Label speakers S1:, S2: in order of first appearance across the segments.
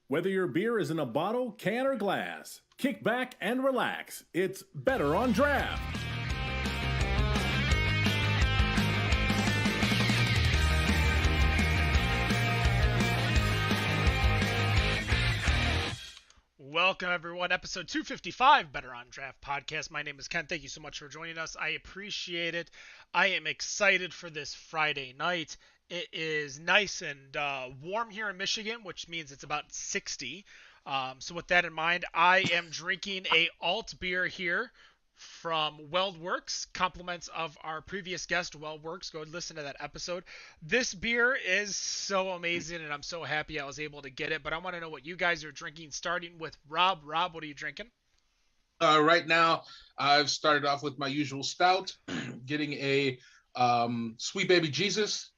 S1: Whether your beer is in a bottle, can, or glass, kick back and relax. It's Better on Draft.
S2: Welcome, everyone. Episode 255, Better on Draft podcast. My name is Ken. Thank you so much for joining us. I appreciate it. I am excited for this Friday night. It is nice and warm here in Michigan, which means it's about 60. So with that in mind, I am drinking a alt beer here from WeldWorks, compliments of our previous guest, WeldWorks. Go and listen to that episode. This beer is so amazing, and I'm so happy I was able to get it. But I want to know what you guys are drinking, starting with Rob. Rob, what are you drinking?
S3: Right now, I've started off with my usual stout, getting a Sweet Baby Jesus,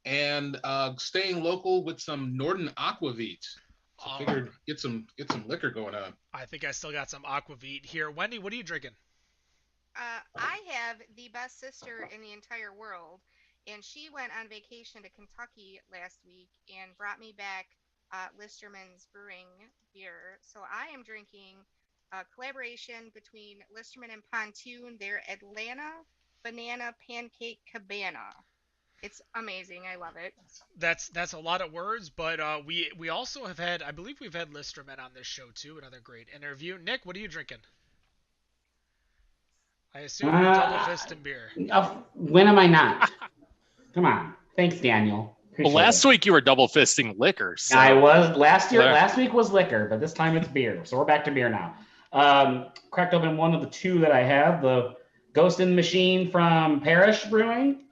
S3: and staying local with some Norden Aquavit. So I figured get some liquor going on.
S2: I think I still got some Aquavit here. Wendy, what are you drinking?
S4: I have the best sister in the entire world, and she went on vacation to Kentucky last week and brought me back Listerman's Brewing beer. So I am drinking a collaboration between Listerman and Pontoon, their Atlanta Banana Pancake Cabana. It's amazing. I love it.
S2: That's a lot of words, but we also have had, I believe we've had Listerman on this show too, another great interview. Nick, what are you drinking? I assume you're double fisting beer.
S5: When am I not? Come on. Thanks, Daniel.
S6: Well, last week you were double fisting liquor. So.
S5: I was last week was liquor, but this time it's beer. So we're back to beer now. Cracked open one of the two that I have, the Ghost in the Machine from Parish Brewing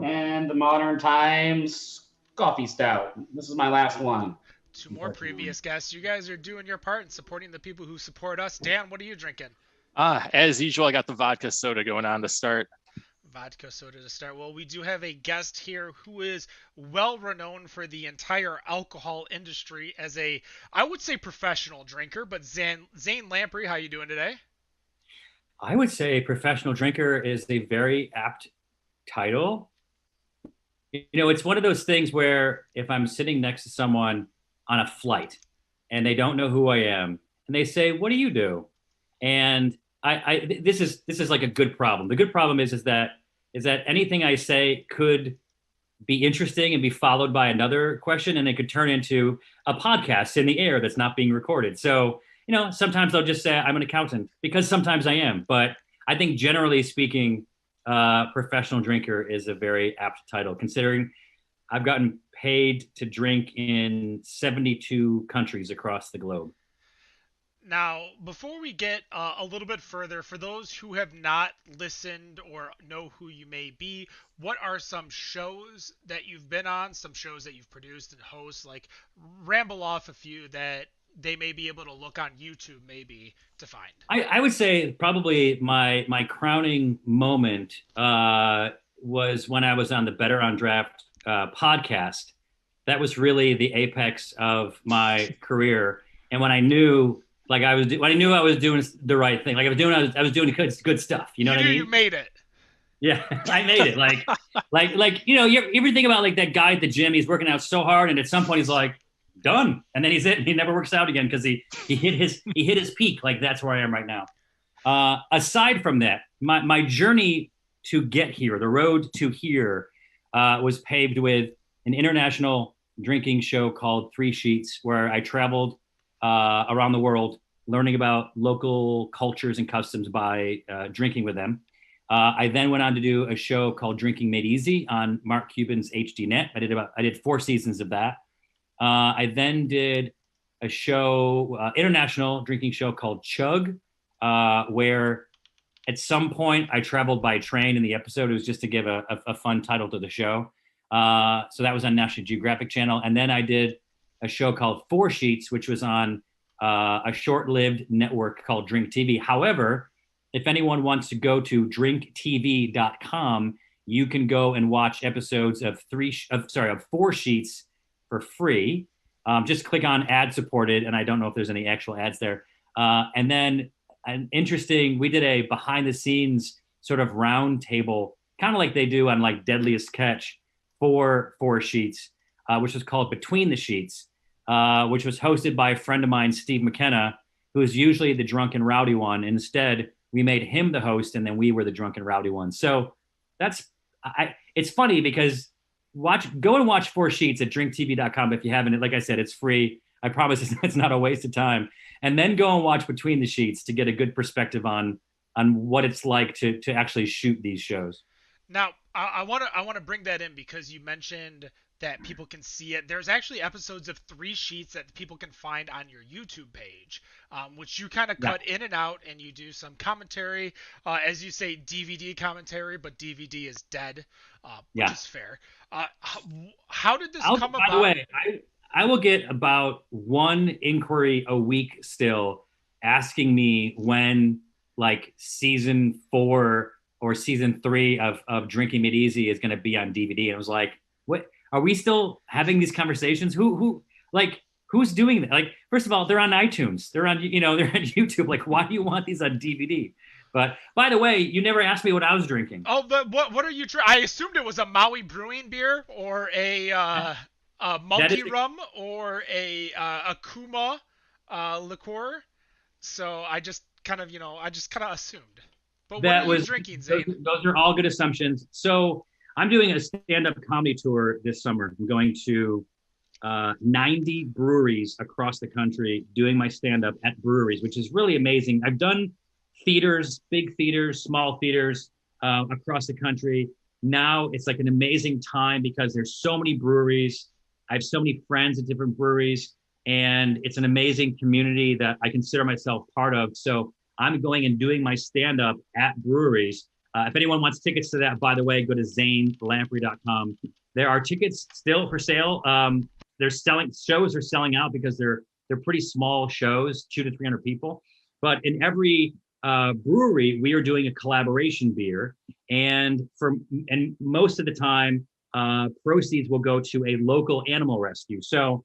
S5: and the Modern Times Coffee Stout. This is my last one.
S2: Two more previous guests. You guys are doing your part in supporting the people who support us. Dan, what are you drinking?
S6: As usual, I got the vodka soda going on to start.
S2: Vodka soda to start. Well, we do have a guest here who is well renowned for the entire alcohol industry as a, I would say, professional drinker. But Zane Lamprey, how you doing today?
S7: I would say professional drinker is a very apt title. You know, it's one of those things where if I'm sitting next to someone on a flight and they don't know who I am and they say, "What do you do?" And this is like a good problem. The good problem is that anything I say could be interesting and be followed by another question, and it could turn into a podcast in the air that's not being recorded. So, you know, sometimes I'll just say I'm an accountant because sometimes I am. But I think generally speaking, professional drinker is a very apt title, considering I've gotten paid to drink in 72 countries across the globe.
S2: Now, before we get a little bit further, for those who have not listened or know who you may be, what are some shows that you've been on, some shows that you've produced and host? Like, ramble off a few that they may be able to look on YouTube maybe to find.
S7: I would say probably my crowning moment was when I was on the Better on Draft podcast. That was really the apex of my career. And when I knew I was doing the right thing. Like I was doing good stuff. You know what I mean?
S2: You made it.
S7: Yeah, I made it. Like you know, you ever think about like that guy at the gym? He's working out so hard, and at some point he's like, done, and then he never works out again because he hit his peak. Like that's where I am right now. Aside from that, my journey to get here, the road to here, was paved with an international drinking show called Three Sheets, where I traveled around the world, learning about local cultures and customs by drinking with them. I then went on to do a show called Drinking Made Easy on Mark Cuban's HDNet. I did 4 seasons of that. I then did a show, international drinking show called Chug, where at some point I traveled by train, and the episode was just to give a fun title to the show. So that was on National Geographic Channel. And then I did a show called Four Sheets, which was on a short-lived network called Drink TV. However, if anyone wants to go to drinktv.com, you can go and watch episodes of Four Sheets for free. Just click on ad supported, and I don't know if there's any actual ads there. And then we did a behind the scenes sort of round table, kind of like they do on like Deadliest Catch for Four Sheets, which was called Between the Sheets. which was hosted by a friend of mine, Steve McKenna, who is usually the drunk and rowdy one. Instead, we made him the host, and then we were the drunk and rowdy one. So it's funny because go and watch Four Sheets at drinktv.com if you haven't. Like I said, it's free. I promise it's not a waste of time. And then go and watch Between the Sheets to get a good perspective on what it's like to actually shoot these shows.
S2: Now, I want to bring that in because you mentioned that people can see it. There's actually episodes of Three Sheets that people can find on your YouTube page, which you kind of cut in and out, and you do some commentary, as you say, DVD commentary, but DVD is dead, which is fair. How did this come about?
S7: By the way, I will get about one inquiry a week still asking me when like season 4 or season 3 of Drinking Made Easy is going to be on DVD. And I was like, what? Are we still having these conversations? Who's doing that? Like, first of all, they're on iTunes. They're on YouTube. Like, why do you want these on DVD? But by the way, you never asked me what I was drinking.
S2: Oh, but what are you drinking? I assumed it was a Maui Brewing beer or a monkey rum or a Kuma liqueur. So I just kind of assumed. But what are you drinking, Zane?
S7: Those are all good assumptions. So I'm doing a stand-up comedy tour this summer. I'm going to 90 breweries across the country doing my stand-up at breweries, which is really amazing. I've done theaters, big theaters, small theaters across the country. Now it's like an amazing time because there's so many breweries. I have so many friends at different breweries, and it's an amazing community that I consider myself part of. So I'm going and doing my stand-up at breweries. If anyone wants tickets to that, by the way, go to zanelamprey.com. There are tickets still for sale. Shows are selling out because they're pretty small shows, 200 to 300 people. But in every brewery, we are doing a collaboration beer, and most of the time, proceeds will go to a local animal rescue. So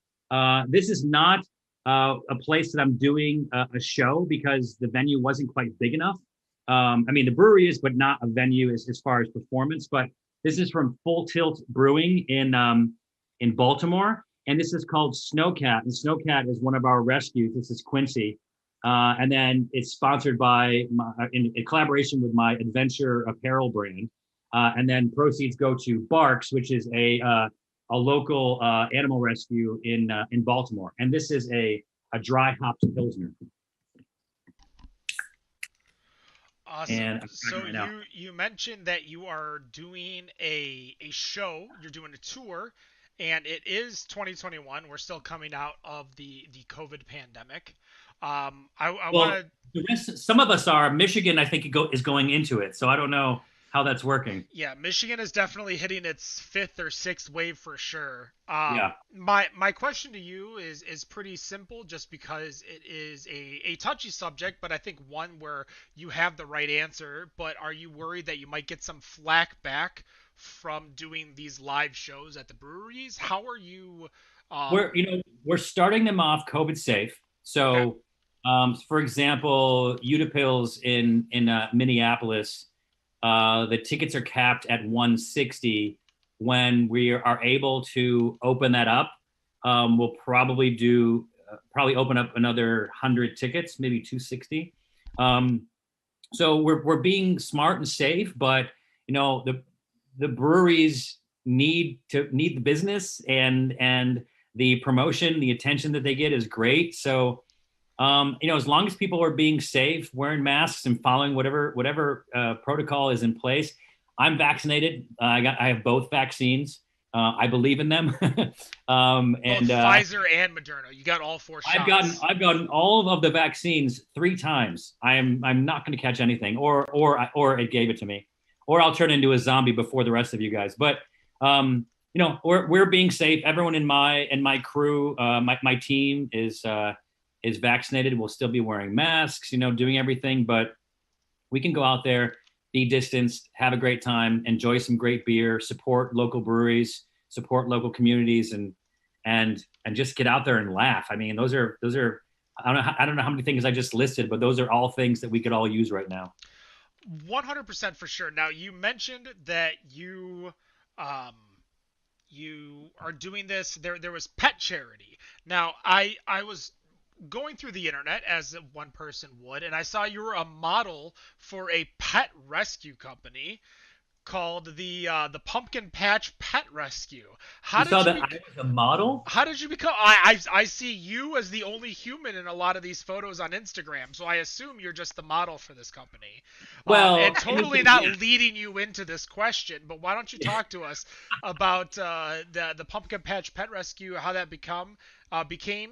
S7: this is not a place that I'm doing a show because the venue wasn't quite big enough. I mean, the brewery is, but not a venue as far as performance. But this is from Full Tilt Brewing in Baltimore, and this is called Snowcat. And Snowcat is one of our rescues. This is Quincy, and then it's sponsored by in collaboration with my Adventure Apparel brand. And then proceeds go to Barks, which is a local animal rescue in Baltimore. And this is a dry hopped pilsner.
S2: Awesome.
S7: And
S2: so you mentioned that you are doing a show, you're doing a tour, and it is 2021. We're still coming out of the COVID pandemic.
S7: Some of us are. Michigan, I think, is going into it, so I don't know how that's working.
S2: Yeah, Michigan is definitely hitting its 5th or 6th wave for sure.
S7: Yeah.
S2: My question to you is pretty simple, just because it is a touchy subject, but I think one where you have the right answer. But are you worried that you might get some flack back from doing these live shows at the breweries? How are you?
S7: We're starting them off COVID safe. So, for example, Utapils in Minneapolis. The tickets are capped at 160. When we are able to open that up, we'll probably open up another 100 tickets, maybe 260. So we're being smart and safe, but the breweries need the business, and the promotion, the attention that they get is great. So as long as people are being safe, wearing masks, and following whatever protocol is in place. I'm vaccinated. I have both vaccines. I believe in them.
S2: Both Pfizer and Moderna. You got all 4 shots.
S7: I've gotten all of the vaccines 3 times. I'm not going to catch anything, or it gave it to me, or I'll turn into a zombie before the rest of you guys. But we're being safe. Everyone in my crew, my team is vaccinated. We'll still be wearing masks, doing everything, but we can go out there, be distanced, have a great time, enjoy some great beer, support local breweries, support local communities, and just get out there and laugh. I mean, those are I don't know how many things I just listed, but those are all things that we could all use right now.
S2: 100% for sure. Now, you mentioned that you you are doing this. There was pet charity. Now I was going through the internet as one person would, and I saw you were a model for a pet rescue company called the Pumpkin Patch Pet Rescue. How
S7: You
S2: did
S7: saw
S2: you
S7: that I was a model?
S2: how did you become? I see you as the only human in a lot of these photos on Instagram, so I assume you're just the model for this company.
S7: Well,
S2: And
S7: I
S2: totally
S7: mean,
S2: not
S7: yeah.
S2: leading you into this question, but why don't you talk to us about the Pumpkin Patch Pet Rescue, how that became,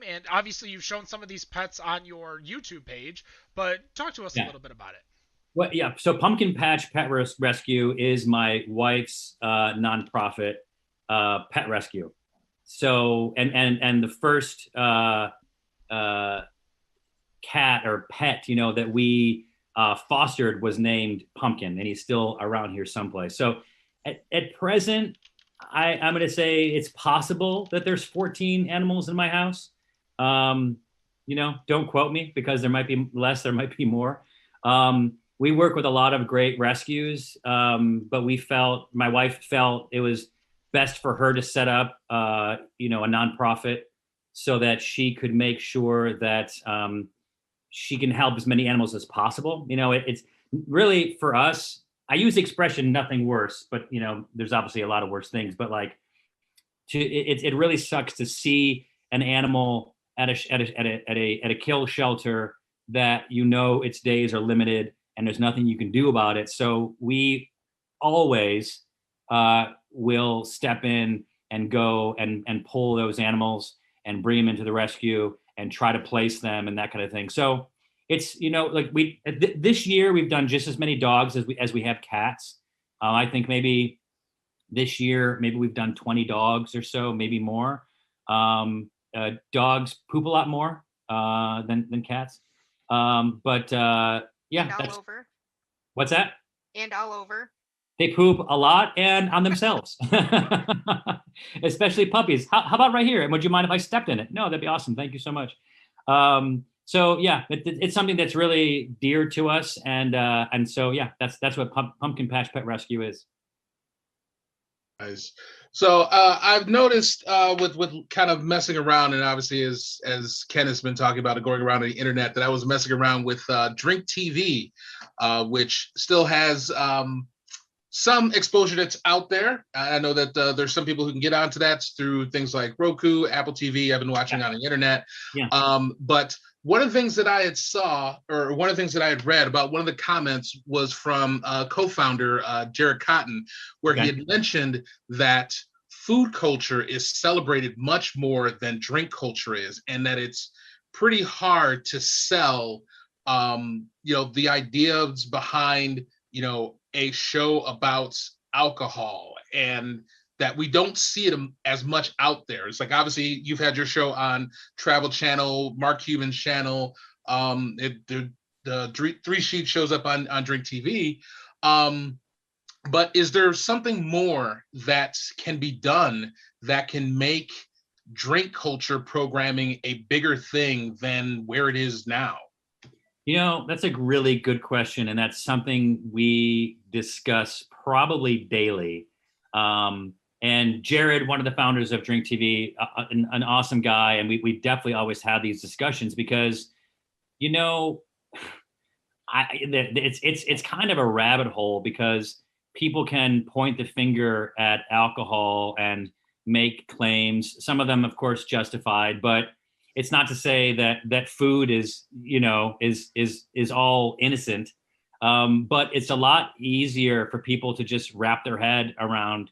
S2: and obviously you've shown some of these pets on your YouTube page, but talk to us a
S7: Yeah.
S2: little bit about it.
S7: Well, yeah. So Pumpkin Patch Pet Rescue is my wife's nonprofit pet rescue. So and the first cat or pet, that we fostered was named Pumpkin, and he's still around here someplace. So at present, I'm going to say it's possible that there's 14 animals in my house. Don't quote me, because there might be less, there might be more. We work with a lot of great rescues, but my wife felt it was best for her to set up, a nonprofit so that she could make sure that she can help as many animals as possible. It's really, for us, I use the expression "nothing worse," but there's obviously a lot of worse things. But it really sucks to see an animal at a kill shelter that its days are limited and there's nothing you can do about it. So we always will step in and go and pull those animals and bring them into the rescue and try to place them and that kind of thing. So it's, this year we've done just as many dogs as we have cats. I think maybe this year, maybe we've done 20 dogs or so, maybe more. Dogs poop a lot more than cats. Yeah,
S4: And all over.
S7: What's that?
S4: And all over.
S7: They poop a lot and on themselves, especially puppies. How about right here? And would you mind if I stepped in it? No, that'd be awesome. Thank you so much. So yeah, it's something that's really dear to us, and so yeah, that's what Pumpkin Patch Pet Rescue is.
S3: Nice. So I've noticed with kind of messing around, and obviously as Ken has been talking about it, going around on the internet, that I was messing around with Drink TV, which still has some exposure that's out there. I know that there's some people who can get onto that through things like Roku, Apple TV. I've been watching on the internet.
S7: Yeah.
S3: But one of the things that I had one of the things that I had read about, one of the comments was from co-founder Jared Cotton, where he had mentioned that food culture is celebrated much more than drink culture is, and that it's pretty hard to sell, the ideas behind, a show about alcohol, and that we don't see it as much out there. It's like, obviously you've had your show on Travel Channel, Mark Cuban's channel. The Three Sheets shows up on Drink TV. But is there something more that can be done that can make drink culture programming a bigger thing than where it is now?
S7: That's a really good question, and that's something we discuss probably daily. And Jared, one of the founders of Drink TV, an awesome guy, and we definitely always have these discussions because, it's kind of a rabbit hole, because people can point the finger at alcohol and make claims. Some of them, of course, justified, but it's not to say that food is all innocent. But it's a lot easier for people to just wrap their head around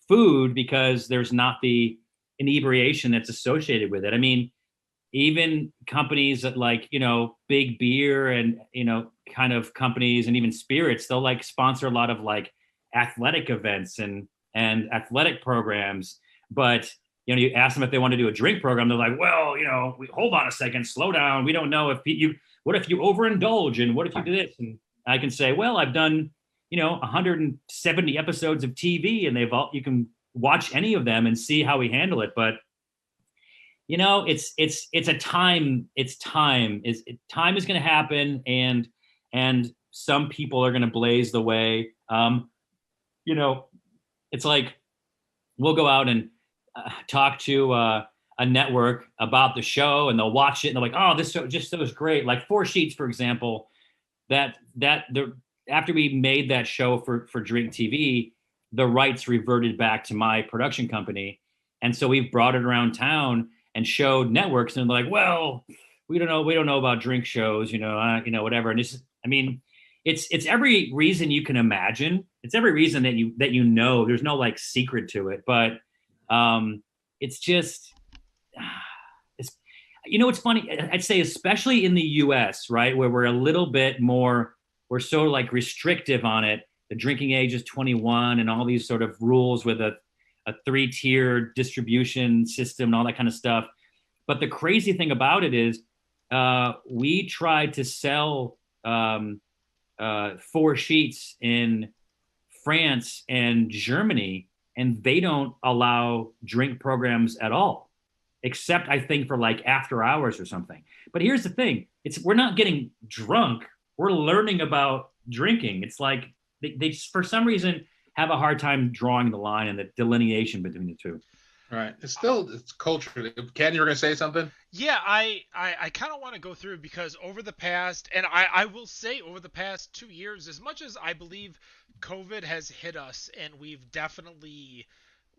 S7: food because there's not the inebriation that's associated with it. I mean, even companies that big beer and, kind of companies and even spirits, they'll sponsor a lot of athletic events and athletic programs. But, you ask them if they want to do a drink program. They're like, well, hold on a second, slow down. We don't know what if you overindulge, and what if you do this? And I can say, well, I've done, 170 episodes of TV, and you can watch any of them and see how we handle it. But, time is going to happen, and some people are going to blaze the way. It's like, we'll go out and talk to a network about the show, and they'll watch it and they're like, oh, this show is great. Like Four Sheets, for example, after we made that show for Drink TV, the rights reverted back to my production company. And so we've brought it around town and showed networks, and they're like, well, we don't know about drink shows, whatever. And it's every reason you can imagine. It's every reason that there's no like secret to it, but it's just, it's funny. I'd say, especially in the US, right, where we're a little bit more, we're so like restrictive on it. The drinking age is 21 and all these sort of rules with a 3-tier distribution system and all that kind of stuff. But the crazy thing about it is we tried to sell Four Sheets in France and Germany, and they don't allow drink programs at all, except I think for like after hours or something. But here's the thing. We're not getting drunk. We're learning about drinking. It's like they for some reason have a hard time drawing the line and the delineation between the two.
S3: Right. It's culture. Ken, you were going to say something?
S2: Yeah, I kind of want to go through, because over the past, and I will say over the past 2 years, as much as I believe COVID has hit us and we've definitely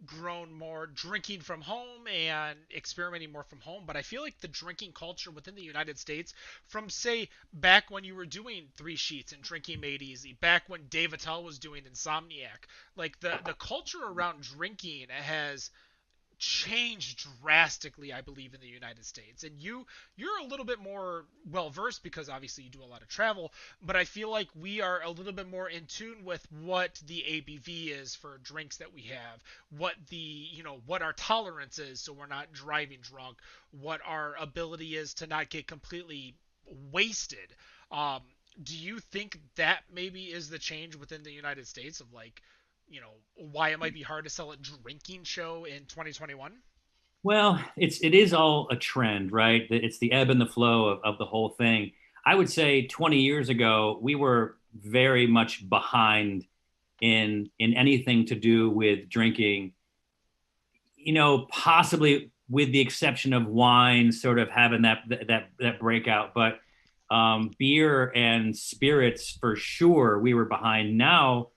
S2: grown more drinking from home and experimenting more from home, but I feel like the drinking culture within the United States, from say back when you were doing Three Sheets and Drinking Made Easy, back when Dave Attell was doing Insomniac, like the culture around drinking has changed drastically, I believe, in the United States. And you're a little bit more well versed, because obviously you do a lot of travel, but I feel like we are a little bit more in tune with what the ABV is for drinks that we have, what what our tolerance is so we're not driving drunk, what our ability is to not get completely wasted. Do you think that maybe is the change within the United States of like, why it might be hard to sell a drinking show in 2021?
S7: Well, it is all a trend, right? It's the ebb and the flow of the whole thing. I would say 20 years ago, we were very much behind in anything to do with drinking, possibly with the exception of wine sort of having that breakout. But beer and spirits, for sure, we were behind. Now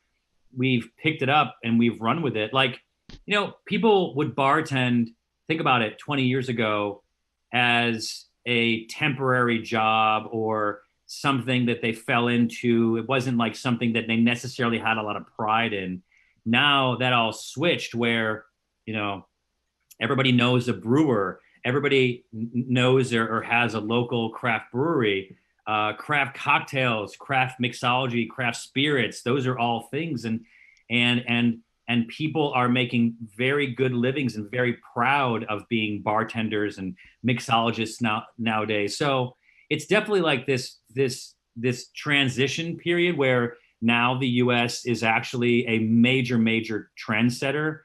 S7: we've picked it up and we've run with it. Like, people would bartend, think about it, 20 years ago as a temporary job or something that they fell into. It wasn't like something that they necessarily had a lot of pride in. Now that all switched, where, everybody knows a brewer, everybody knows or has a local craft brewery, craft cocktails, craft mixology, craft spirits. Those are all things, and people are making very good livings and very proud of being bartenders and mixologists nowadays. So it's definitely like this transition period where now the U.S. is actually a major trendsetter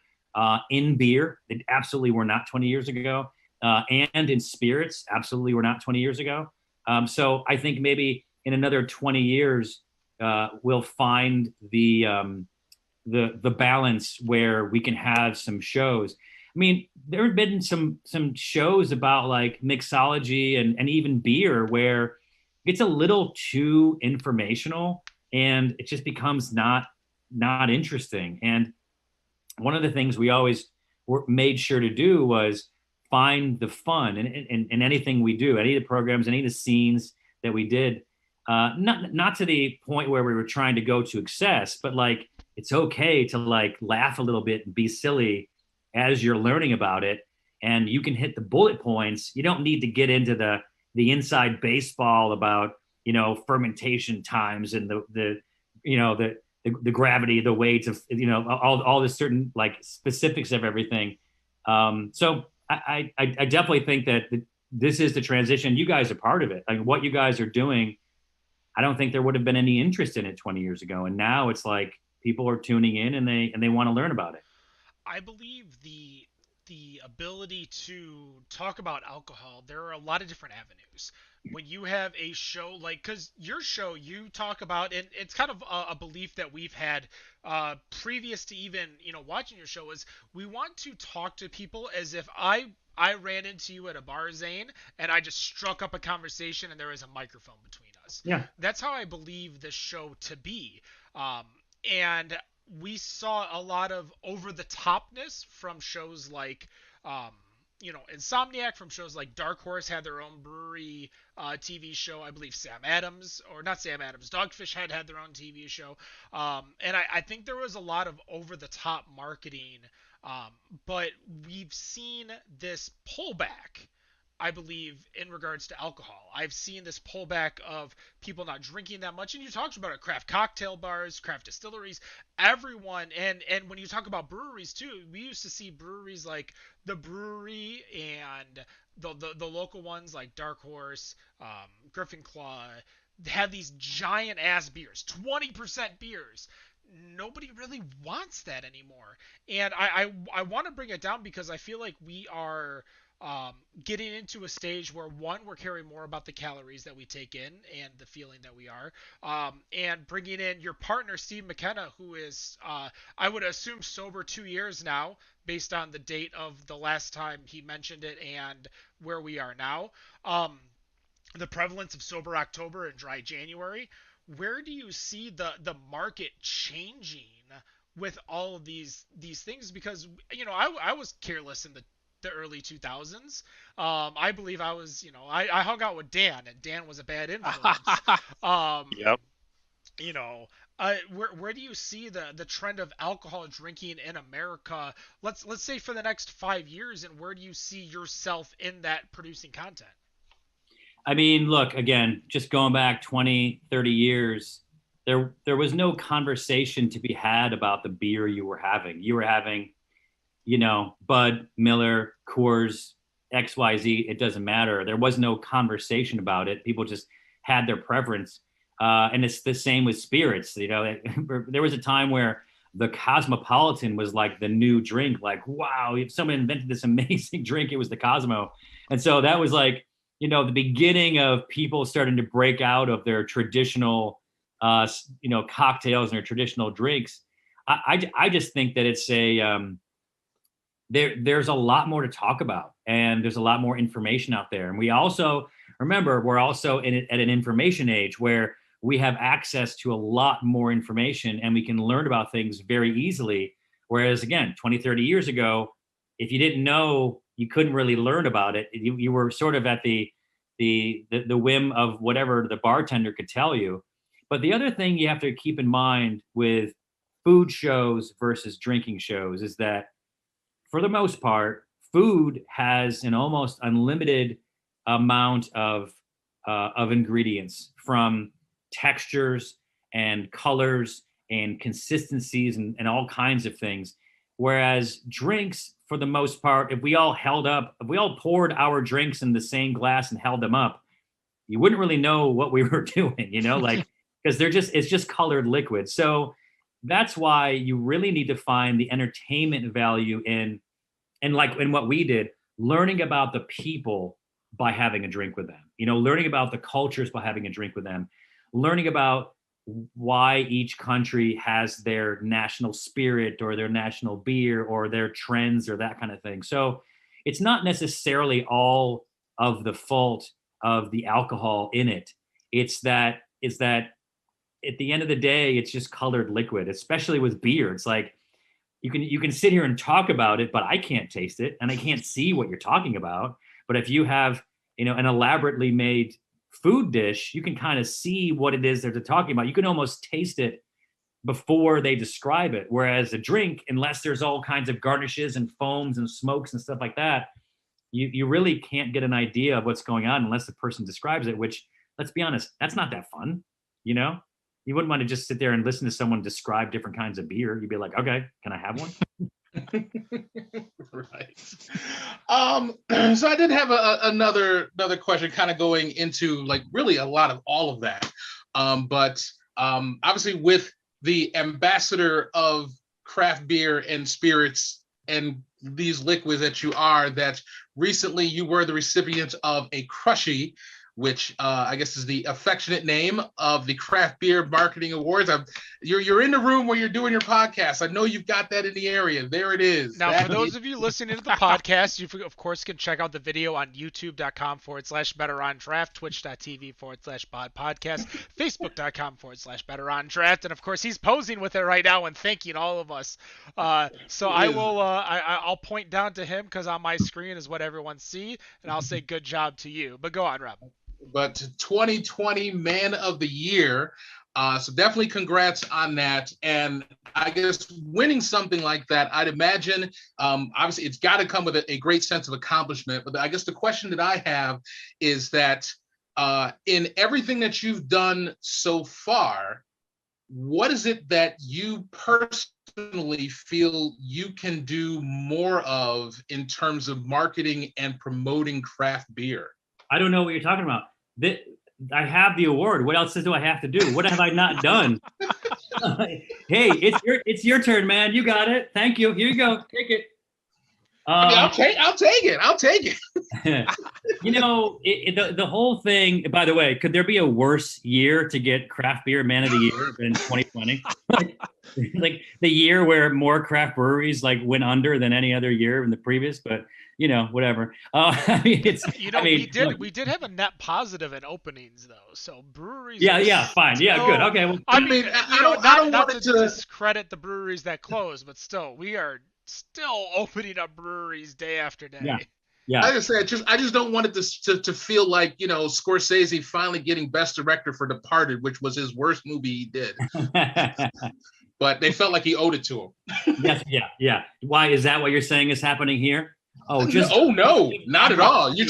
S7: in beer. It absolutely were not 20 years ago, and in spirits, absolutely were not 20 years ago. So I think maybe in another 20 years, we'll find the balance where we can have some shows. I mean, there have been some shows about like mixology and even beer where it's a little too informational and it just becomes not interesting. And one of the things we always made sure to do was find the fun in anything we do, any of the programs, any of the scenes that we did. Not to the point where we were trying to go to excess, but like it's okay to like laugh a little bit and be silly as you're learning about it, and you can hit the bullet points. You don't need to get into the inside baseball about fermentation times and the gravity, the weights of all the certain like specifics of everything. So I definitely think that this is the transition. You guys are part of it. Like what you guys are doing, I don't think there would have been any interest in it 20 years ago, and now it's like people are tuning in and they want to learn about it.
S2: I believe the ability to talk about alcohol, there are a lot of different avenues. when you have a show like, because your show, you talk about, and it's kind of a belief that we've had previous to even, watching your show, is we want to talk to people as if I ran into you at a bar, Zane, and I just struck up a conversation and there was a microphone between us.
S5: Yeah.
S2: That's how I believe the show to be. And we saw a lot of over the topness from shows like, Insomniac, from shows like Dark Horse had their own brewery TV show. I believe Dogfish had their own TV show. And I think there was a lot of over the top marketing. But we've seen this pullback, I believe, in regards to alcohol. I've seen this pullback of people not drinking that much. And you talked about it, craft cocktail bars, craft distilleries, everyone. And when you talk about breweries too, we used to see breweries like The Brewery and the local ones like Dark Horse, Griffin Claw, have these giant ass beers, 20% beers. Nobody really wants that anymore. And I want to bring it down because I feel like we are getting into a stage where, one, we're caring more about the calories that we take in and the feeling that we are, and bringing in your partner, Steve McKenna, who is, I would assume, sober 2 years now, based on the date of the last time he mentioned it and where we are now. The prevalence of Sober October and Dry January. Where do you see the market changing with all of these things? Because I was careless in the early 2000s. I believe I was, I hung out with Dan, and Dan was a bad influence.
S6: Yep.
S2: Where do you see the trend of alcohol drinking in America? Let's say for the next 5 years, and where do you see yourself in that producing content?
S7: I mean, look, again, just going back 20, 30 years, there was no conversation to be had about the beer you were having. You were having, Bud, Miller, Coors, XYZ, it doesn't matter. There was no conversation about it. People just had their preference. And it's the same with spirits. There was a time where the Cosmopolitan was like the new drink. Like, wow, if someone invented this amazing drink, it was the Cosmo. And so that was like, the beginning of people starting to break out of their traditional, cocktails and their traditional drinks. I just think that it's there's a lot more to talk about, and there's a lot more information out there. And we also, remember, we're also at an information age where we have access to a lot more information and we can learn about things very easily. Whereas again, 20, 30 years ago, if you didn't know, you couldn't really learn about it. You were sort of at the whim of whatever the bartender could tell you. But the other thing you have to keep in mind with food shows versus drinking shows is that, for the most part, food has an almost unlimited amount of ingredients, from textures and colors and consistencies and all kinds of things. Whereas drinks, for the most part, if we all poured our drinks in the same glass and held them up, you wouldn't really know what we were doing, because it's just colored liquid. So that's why you really need to find the entertainment value in what we did, learning about the people by having a drink with them, learning about the cultures by having a drink with them, learning about why each country has their national spirit or their national beer or their trends or that kind of thing. So it's not necessarily all of the fault of the alcohol in it. It's that at the end of the day, it's just colored liquid, especially with beer. It's like, you can sit here and talk about it, but I can't taste it and I can't see what you're talking about. But if you have, an elaborately made food dish, you can kind of see what it is that they're talking about. You can almost taste it before they describe it. Whereas a drink, unless there's all kinds of garnishes and foams and smokes and stuff like that, you really can't get an idea of what's going on unless the person describes it, which, let's be honest, that's not that fun. You wouldn't want to just sit there and listen to someone describe different kinds of beer. You'd be like, okay, can I have one?
S3: Right. So I did have another question, kind of going into like really a lot of all of that. But obviously, with the ambassador of craft beer and spirits and these liquids that you are, that recently you were the recipient of a Crushie which I guess is the affectionate name of the Craft Beer Marketing Awards. You're in the room where you're doing your podcast. I know you've got that in the area. There it is.
S2: Now, for those of you listening to the podcast, you of course can check out the video on youtube.com/BetterOnDraft, twitch.tv/BodPodcast, facebook.com/BetterOnDraft, and of course he's posing with it right now and thanking all of us. So I will I'll point down to him because on my screen is what everyone see, and I'll say good job to you. But go on, Rob.
S3: But 2020 Man of the Year. So definitely congrats on that. And I guess winning something like that, I'd imagine, obviously it's got to come with a great sense of accomplishment. But I guess the question that I have is that in everything that you've done so far, what is it that you personally feel you can do more of in terms of marketing and promoting craft beer?
S7: I don't know what you're talking about. I have the award. What else do I have to do? What have I not done? Hey, it's your turn, man. You got it. Thank you. Here you go. Take it.
S3: I'll take it. I'll take it.
S7: The whole thing. By the way, could there be a worse year to get Craft Beer Man of the Year than 2020? like the year where more craft breweries went under than any other year in the previous, but. Whatever. We
S2: did have a net positive in openings though, so breweries.
S7: Yeah, fine. Yeah, good. Okay. Well,
S3: I don't want to
S2: discredit the breweries that closed, but still, we are still opening up breweries day after day.
S7: Yeah.
S3: I just don't want it to feel like Scorsese finally getting Best Director for Departed, which was his worst movie he did. But they felt like he owed it to him.
S7: Yes. Yeah. Why is that? What you're saying is happening here?
S3: No, not at all. You're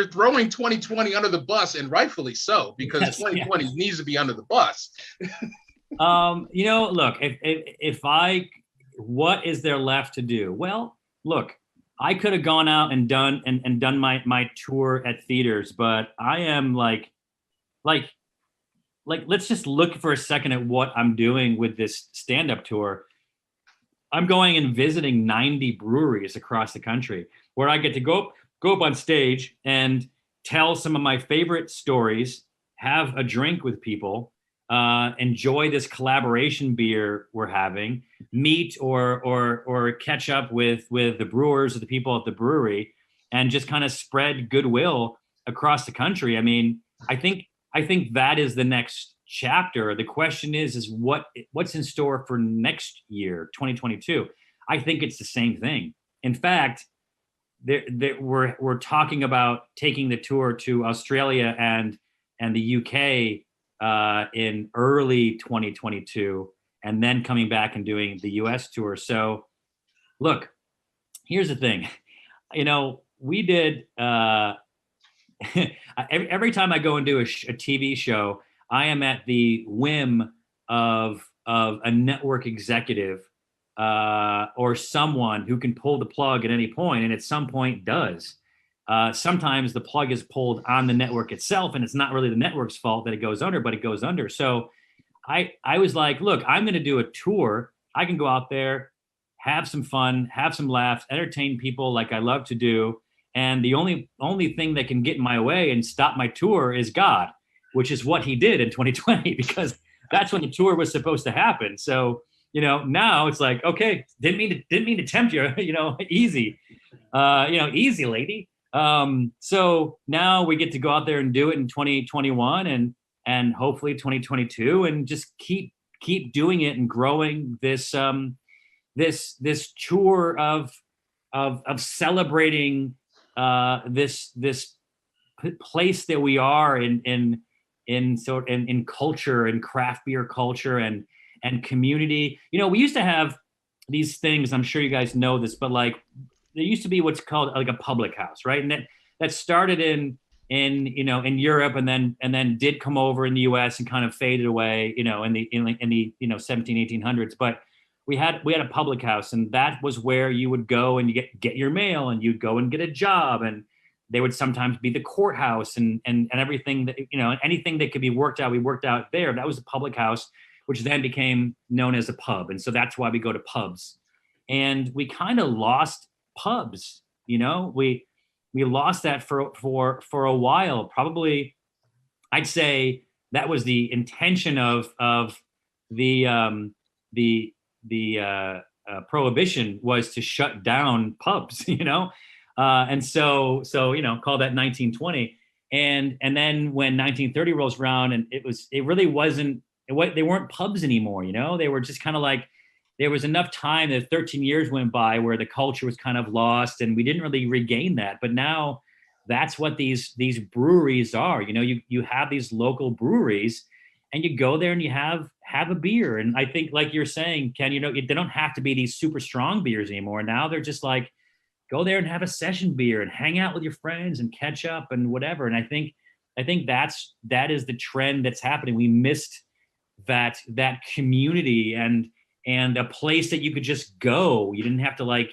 S3: throwing 2020 under the bus, and rightfully so, because 2020 needs to be under the bus.
S7: Look, what is there left to do? Well, look, I could have gone out and done my tour at theaters, but I am like, let's just look for a second at what I'm doing with this stand-up tour. I'm going and visiting 90 breweries across the country where I get to go up on stage and tell some of my favorite stories, have a drink with people, enjoy this collaboration beer we're having, meet or catch up with the brewers or the people at the brewery, and just kind of spread goodwill across the country. I mean, I think that is the next chapter. The question is what's in store for next year, 2022. I think it's the same thing. In fact, we're talking about taking the tour to Australia and the UK in early 2022, and then coming back and doing the US tour. So look, here's the thing. We did every time I go and do a TV show, I am at the whim of a network executive or someone who can pull the plug at any point, and at some point does. Sometimes the plug is pulled on the network itself, and it's not really the network's fault that it goes under, but it goes under. So I was like, look, I'm going to do a tour. I can go out there, have some fun, have some laughs, entertain people like I love to do. And the only thing that can get in my way and stop my tour is God, which is what he did in 2020, because that's when the tour was supposed to happen. So, now it's like, okay, didn't mean to tempt you, easy, easy lady. So now we get to go out there and do it in 2021 and hopefully 2022, and just keep doing it and growing this tour of celebrating this place that we are in culture and craft beer culture and community. We used to have these things, I'm sure you guys know this, but there used to be what's called like a public house, right? And that started in Europe and then did come over in the US and kind of faded away, in the 17, 1800s. But we had a public house, and that was where you would go and you get your mail, and you'd go and get a job, and they would sometimes be the courthouse and everything that, anything that could be worked out, we worked out there. That was a public house, which then became known as a pub. And so that's why we go to pubs. And we kind of lost pubs. We lost that for a while. Probably, I'd say that was the intention of the prohibition, was to shut down pubs, and so call that 1920. And then when 1930 rolls around, and it really wasn't, they weren't pubs anymore, they were just kind of like, there was enough time that 13 years went by where the culture was kind of lost, and we didn't really regain that. But now that's what these breweries are. You have these local breweries, and you go there and you have a beer. And I think, like you're saying, Ken, they don't have to be these super strong beers anymore. Now they're just like, go there and have a session beer and hang out with your friends and catch up and whatever. And I think that is the trend that's happening. We missed that community and a place that you could just go. You didn't have to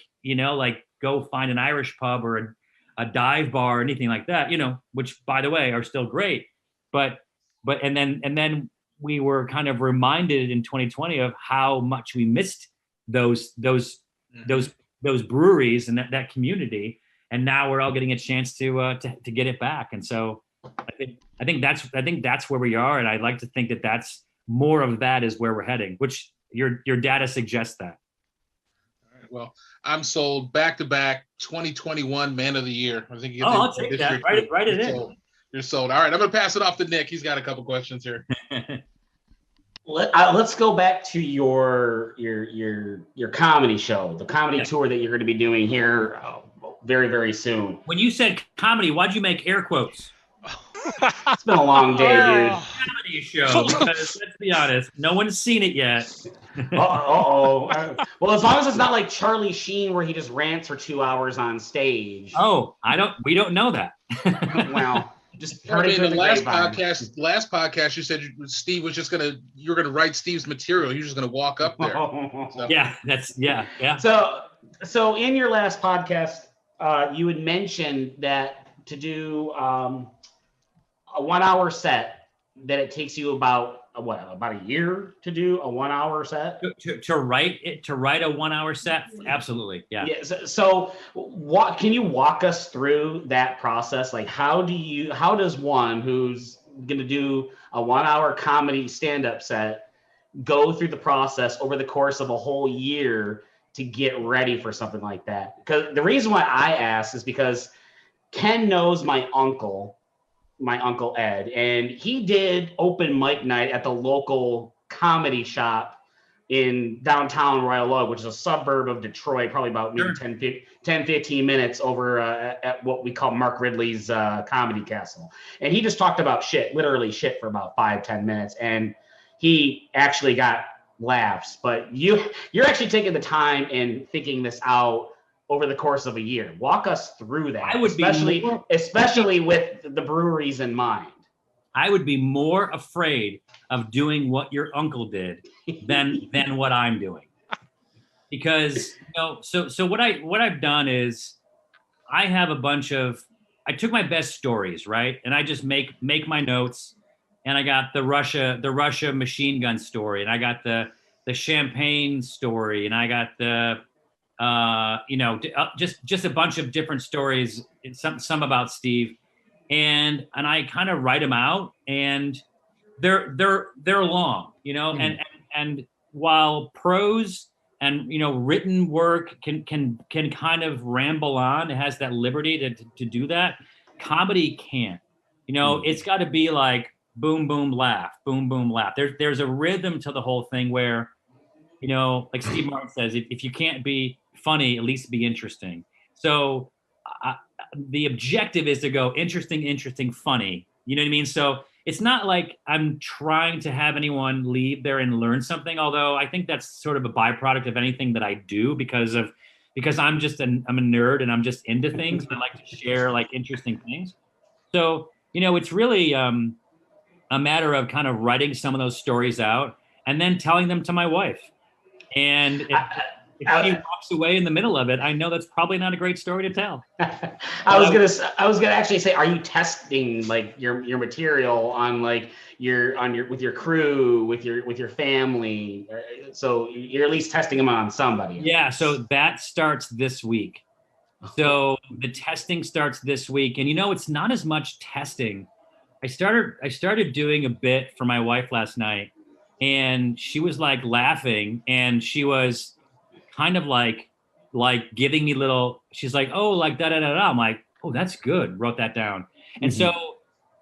S7: go find an Irish pub or a dive bar or anything like that, which, by the way, are still great. But and then we were kind of reminded in 2020 of how much we missed those breweries and that community. And now we're all getting a chance to get it back. And so I think that's where we are. And I'd like to think that that's more of that is where we're heading, which your data suggests that.
S3: All right, well, I'm sold. Back-to-back 2021 Man of the Year. I think
S7: I'll take that. Write it in.
S3: You're sold. All right, I'm gonna pass it off to Nick. He's got a couple questions here.
S5: Let's go back to your comedy show, the comedy tour that you're going to be doing here very, very soon.
S7: When you said comedy, why'd you make air quotes?
S5: It's been a long day, dude.
S7: Comedy show. Because, let's be honest, no one's seen it yet.
S5: Well, as long as it's not like Charlie Sheen, where he just rants for 2 hours on stage.
S7: Oh, we don't know that.
S5: Well, just
S3: I mean, the last podcast, you said Steve was just you were gonna write Steve's material. You're just gonna walk up there. So.
S7: Yeah.
S5: So in your last podcast, you had mentioned that to do a 1 hour set, that it takes you about a year to do a 1 hour set?
S7: To write a 1 hour set? Absolutely. Yeah.
S5: So can you walk us through that process? Like, how does one who's going to do a 1 hour comedy stand-up set go through the process over the course of a whole year to get ready for something like that? Because the reason why I ask is because Ken knows my uncle Ed, and he did open mic night at the local comedy shop in downtown Royal Oak, which is a suburb of Detroit, probably about maybe 10, 15 minutes over at what we call Mark Ridley's Comedy Castle. And he just talked about literally shit for about 5-10 minutes. And he actually got laughs, but you're actually taking the time and thinking this out over the course of a year. Walk us through that, especially with the breweries in mind.
S7: I would be more afraid of doing what your uncle did than what I'm doing, because so what I've done is I have I took my best stories, right, and I just make my notes, and I got the Russia machine gun story, and I got the champagne story, and I got the just a bunch of different stories, some about Steve, and I kind of write them out, and they're long, and while prose and written work can kind of ramble on, it has that liberty to do that. Comedy can't. It's got to be like boom boom laugh, boom boom laugh. There's a rhythm to the whole thing where, like Steve Martin says, if you can't be funny, at least be interesting. So the objective is to go interesting, funny. You know what I mean? So it's not like I'm trying to have anyone leave there and learn something, although I think that's sort of a byproduct of anything that I do because I'm a nerd and I'm just into things and I like to share like interesting things. So, it's really a matter of kind of writing some of those stories out and then telling them to my wife. And if she walks away in the middle of it, I know that's probably not a great story to tell.
S5: I was gonna actually say, are you testing like your material on like with your crew, with your family? So you're at least testing them on somebody.
S7: Yeah. So that starts this week. So the testing starts this week, and it's not as much testing. I started doing a bit for my wife last night, and she was like laughing, and she was kind of like giving me little. She's like, "Oh, like da da da da." I'm like, "Oh, that's good." Wrote that down, and so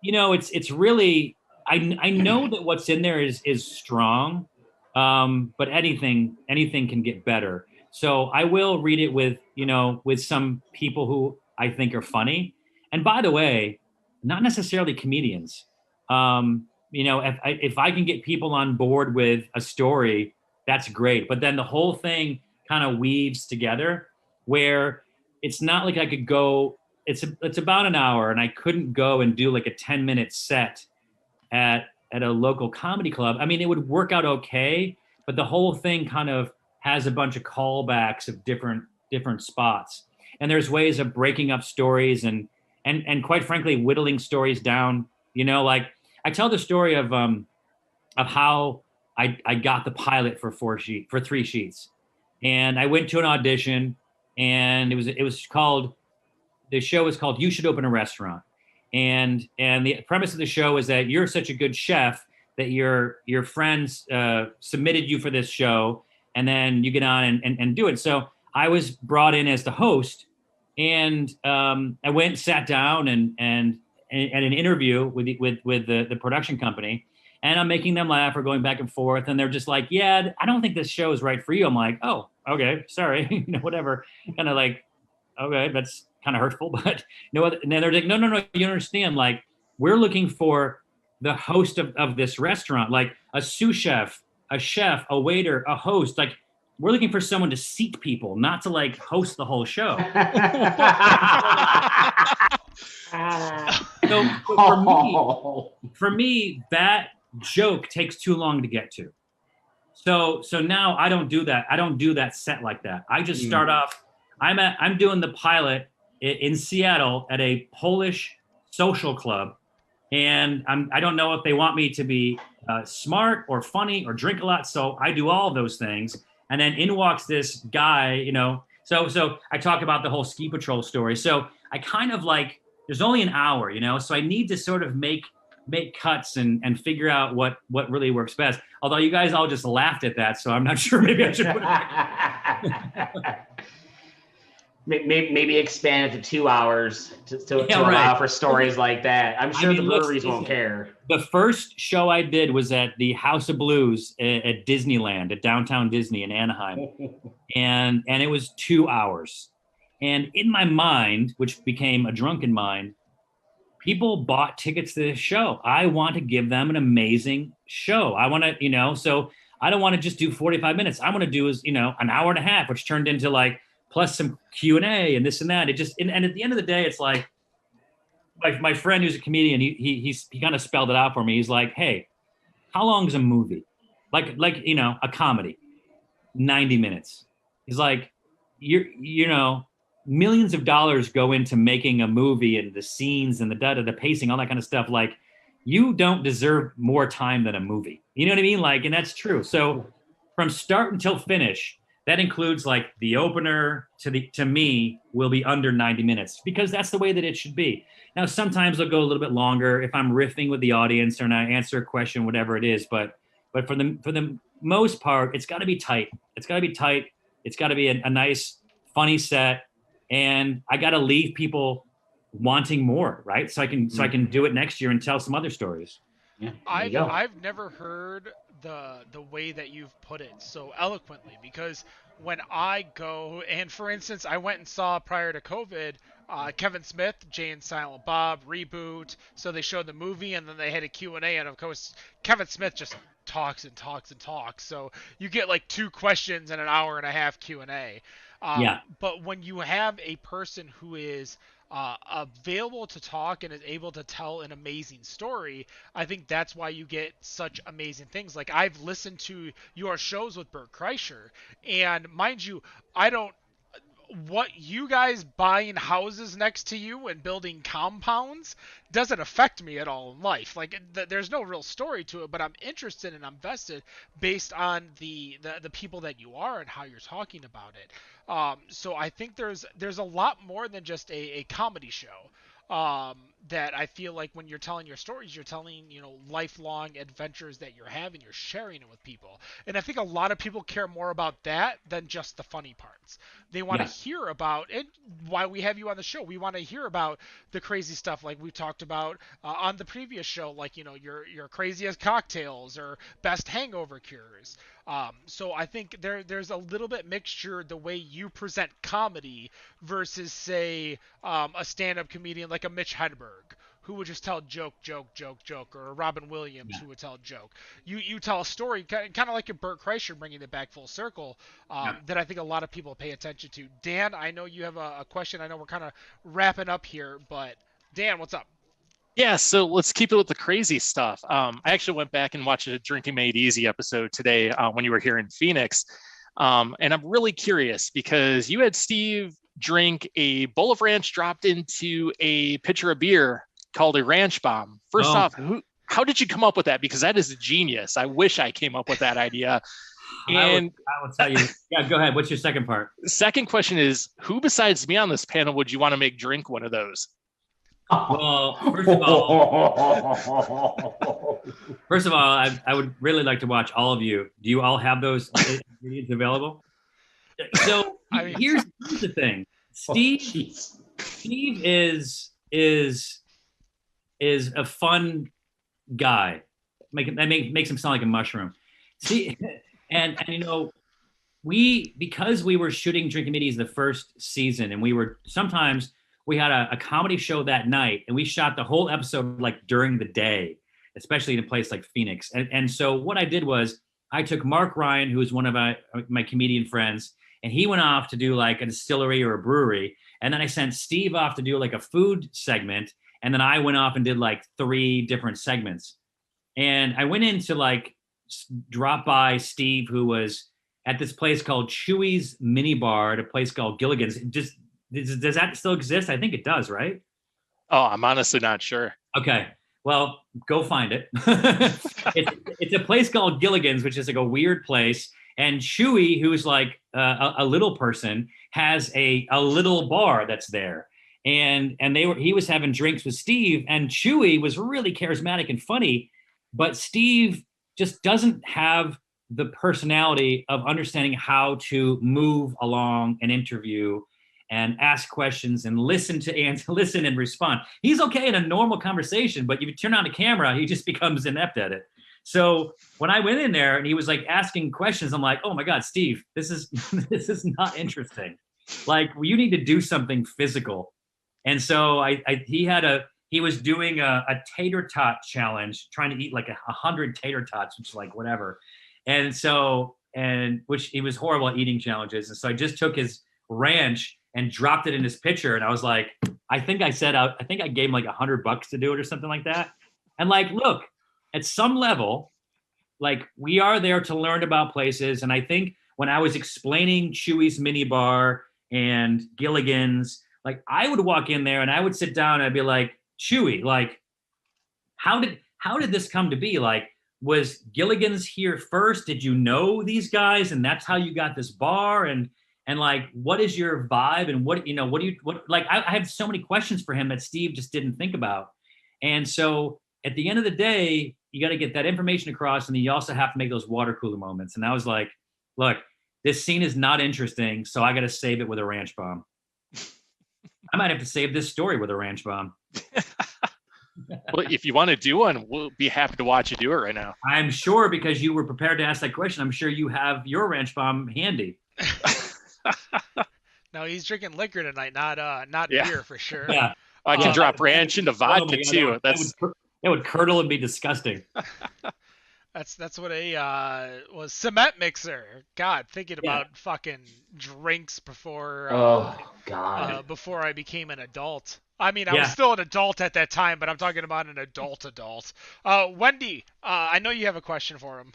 S7: it's really I know that what's in there is strong, but anything can get better. So I will read it with some people who I think are funny. And by the way, not necessarily comedians. If I can get people on board with a story, that's great. But then the whole thing kind of weaves together where it's not like I could go. It's about an hour, and I couldn't go and do like a 10-minute set at a local comedy club. I mean, it would work out okay, but the whole thing kind of has a bunch of callbacks of different spots. And there's ways of breaking up stories and quite frankly whittling stories down. Like I tell the story of how I got the pilot for 3 sheets, and I went to an audition, and the show was called You Should Open a Restaurant. And the premise of the show is that you're such a good chef that your friends submitted you for this show, and then you get on and do it. So I was brought in as the host, and I went and sat down and an interview with the production company, and I'm making them laugh or going back and forth, and they're just like, "Yeah, I don't think this show is right for you." I'm like, "Oh, okay, sorry, whatever." Kind of like, okay, that's kind of hurtful, but and then they're like, no, you understand, like we're looking for the host of this restaurant, like a sous chef, a chef, a waiter, a host. Like we're looking for someone to seat people, not to like host the whole show. So for me, that joke takes too long to get to. So now I don't do that. I don't do that set like that. I just start off. I'm doing the pilot in Seattle at a Polish social club, and I don't know if they want me to be smart or funny or drink a lot. So I do all those things, and then in walks this guy. So I talk about the whole ski patrol story. So I kind of like there's only an hour, so I need to sort of make cuts and figure out what really works best. Although you guys all just laughed at that, so I'm not sure. Maybe I should put it
S5: maybe expand it to 2 hours to allow for stories like that. I'm sure the breweries won't care.
S7: The first show I did was at the House of Blues at Disneyland, at downtown Disney in Anaheim, and it was 2 hours. And in my mind, which became a drunken mind, people bought tickets to this show. I want to give them an amazing show. I want to, so I don't want to just do 45 minutes. I want to do an hour and a half, which turned into like plus some Q&A and this and that. It just and at the end of the day, it's like my friend who's a comedian. He kind of spelled it out for me. He's like, hey, how long is a movie? Like a comedy, 90 minutes. He's like, millions of dollars go into making a movie and the scenes and the pacing, all that kind of stuff. Like, you don't deserve more time than a movie. You know what I mean? Like, and that's true. So from start until finish, that includes like the opener to me will be under 90 minutes because that's the way that it should be. Now, sometimes they'll go a little bit longer if I'm riffing with the audience or I answer a question, whatever it is. But for the most part, it's got to be tight. It's got to be tight. It's got to be a nice, funny set. And I got to leave people wanting more, right? So I can do it next year and tell some other stories.
S5: Yeah,
S2: I've never heard the way that you've put it so eloquently, because when I go, and for instance, I went and saw prior to COVID, Kevin Smith, Jay and Silent Bob reboot. So they showed the movie and then they had a Q&A, and of course Kevin Smith just talks and talks and talks. So you get like 2 questions and an hour and a half Q&A. But when you have a person who is available to talk and is able to tell an amazing story, I think that's why you get such amazing things. Like, I've listened to your shows with Bert Kreischer, and mind you, what you guys buying houses next to you and building compounds doesn't affect me at all in life. Like there's no real story to it, but I'm interested and I'm vested based on the people that you are and how you're talking about it. So I think there's a lot more than just a comedy show. That I feel like when you're telling your stories, you're telling, lifelong adventures that you're having, you're sharing it with people. And I think a lot of people care more about that than just the funny parts. They want to hear about, and why we have you on the show, we want to hear about the crazy stuff like we talked about on the previous show, like, your craziest cocktails or best hangover cures. So I think there's a little bit mixture the way you present comedy versus, say, a stand-up comedian like a Mitch Hedberg, who would just tell joke, or a Robin Williams who would tell a joke. You tell a story, kind of like a Burt Kreischer, bringing it back full circle, that I think a lot of people pay attention to. Dan, I know you have a question. I know we're kind of wrapping up here, but Dan, what's up?
S6: Yeah, so let's keep it with the crazy stuff. I actually went back and watched a Drinking Made Easy episode today when you were here in Phoenix. And I'm really curious because you had Steve drink a bowl of ranch dropped into a pitcher of beer called a ranch bomb. First off, how did you come up with that? Because that is genius. I wish I came up with that idea. And
S7: I will tell you. Yeah, go ahead. What's your second part?
S6: Second question is, who besides me on this panel would you want to make drink one of those?
S7: Well, first of all, I would really like to watch all of you. Do you all have those ingredients available? So here's the thing. Steve is a fun guy. Makes him sound like a mushroom. See, and because we were shooting Drinking Middies the first season, and we had a comedy show that night, and we shot the whole episode like during the day, especially in a place like Phoenix. And so what I did was I took Mark Ryan, who is one of my comedian friends, and he went off to do like a distillery or a brewery. And then I sent Steve off to do like a food segment. And then I went off and did like 3 different segments. And I went in to like drop by Steve, who was at this place called Chewy's Mini Bar at a place called Gilligan's. Does that still exist? I think it does, right?
S6: Oh, I'm honestly not sure.
S7: Okay. Well, go find it. It's a place called Gilligan's, which is like a weird place. And Chewy, who's like a little person, has a little bar that's there. And he was having drinks with Steve, and Chewy was really charismatic and funny, but Steve just doesn't have the personality of understanding how to move along an interview and ask questions and listen and respond. He's okay in a normal conversation, but if you turn on the camera, he just becomes inept at it. So when I went in there and he was like asking questions, I'm like, oh my God, Steve, this is not interesting. Like, you need to do something physical. And so he was doing a tater tot challenge, trying to eat like 100 tater tots, which is like whatever. Which he was horrible at eating challenges. And so I just took his ranch and dropped it in his pitcher. And I was like, I think I gave him like $100 to do it or something like that. And like, look, at some level, like, we are there to learn about places. And I think when I was explaining Chewy's Mini Bar and Gilligan's, like, I would walk in there and I would sit down and I'd be like, Chewy, like, how did this come to be? Like, was Gilligan's here first? Did you know these guys and that's how you got this bar? And like, what is your vibe? And I have so many questions for him that Steve just didn't think about. And so at the end of the day, you got to get that information across, and then you also have to make those water cooler moments. And I was like, look, this scene is not interesting, so I got to save it with a ranch bomb. I might have to save this story with a ranch bomb.
S6: Well, if you want to do one, we'll be happy to watch you do it right now.
S7: I'm sure, because you were prepared to ask that question, I'm sure you have your ranch bomb handy.
S2: No, he's drinking liquor tonight, not beer for sure.
S7: Yeah.
S6: I can drop ranch into vodka too.
S7: That would curdle and be disgusting.
S2: That's what was cement mixer. God, thinking about fucking drinks before. Before I became an adult. I mean, I was still an adult at that time, but I'm talking about an adult. Wendy, I know you have a question for him.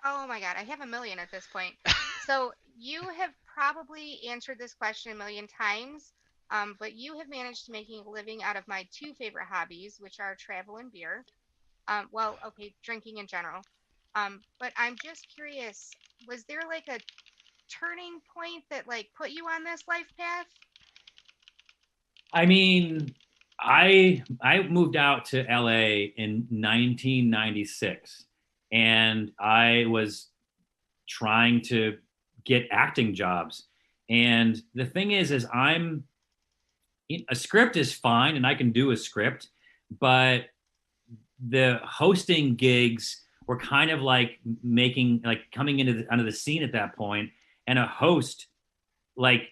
S4: Oh my God, I have a million at this point. So you have probably answered this question a million times, but you have managed to making a living out of my two favorite hobbies, which are travel and beer. Well, okay, drinking in general. But I'm just curious, was there like a turning point that like put you on this life path?
S7: I mean, I moved out to LA in 1996, and I was trying to get acting jobs. And the thing is a script is fine, and I can do a script, but the hosting gigs were kind of like coming onto the scene at that point, and a host like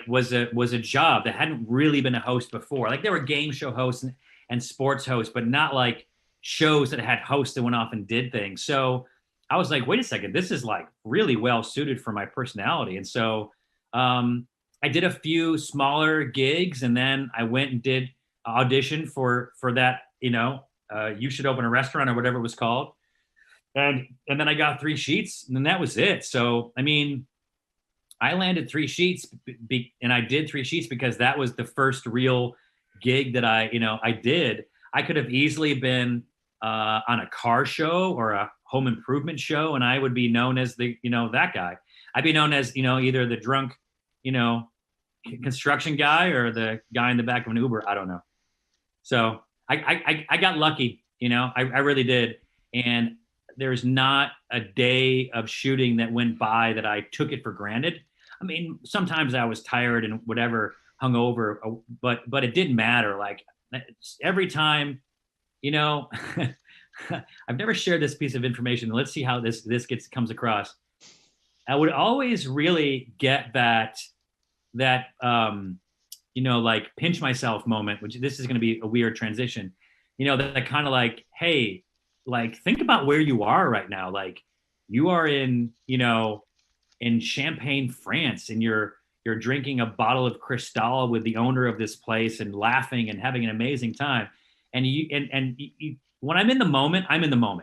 S7: was a job that hadn't really been a host before. Like there were game show hosts and sports hosts, but not like shows that had hosts that went off and did things. So I was like, wait a second, this is like really well suited for my personality. And so I did a few smaller gigs, and then I went and did audition for that, You Should Open a Restaurant or whatever it was called. And then I got 3 sheets, and then that was it. So, I mean, I landed 3 sheets, and I did 3 sheets because that was the first real gig that I did. I could have easily been on a car show or a home improvement show, and I would be known as that guy. I'd be known as, either the drunk, construction guy or the guy in the back of an Uber. I don't know. So I got lucky, I really did. And there's not a day of shooting that went by that I took it for granted. I mean, sometimes I was tired and whatever, hungover, but it didn't matter. Like every time, I've never shared this piece of information. Let's see how this comes across. I would always really get that like pinch myself moment, which this is going to be a weird transition. That kind of like, hey, like think about where you are right now. Like you are in Champagne, France, and you're drinking a bottle of Cristal with the owner of this place and laughing and having an amazing time. And when I'm in the moment,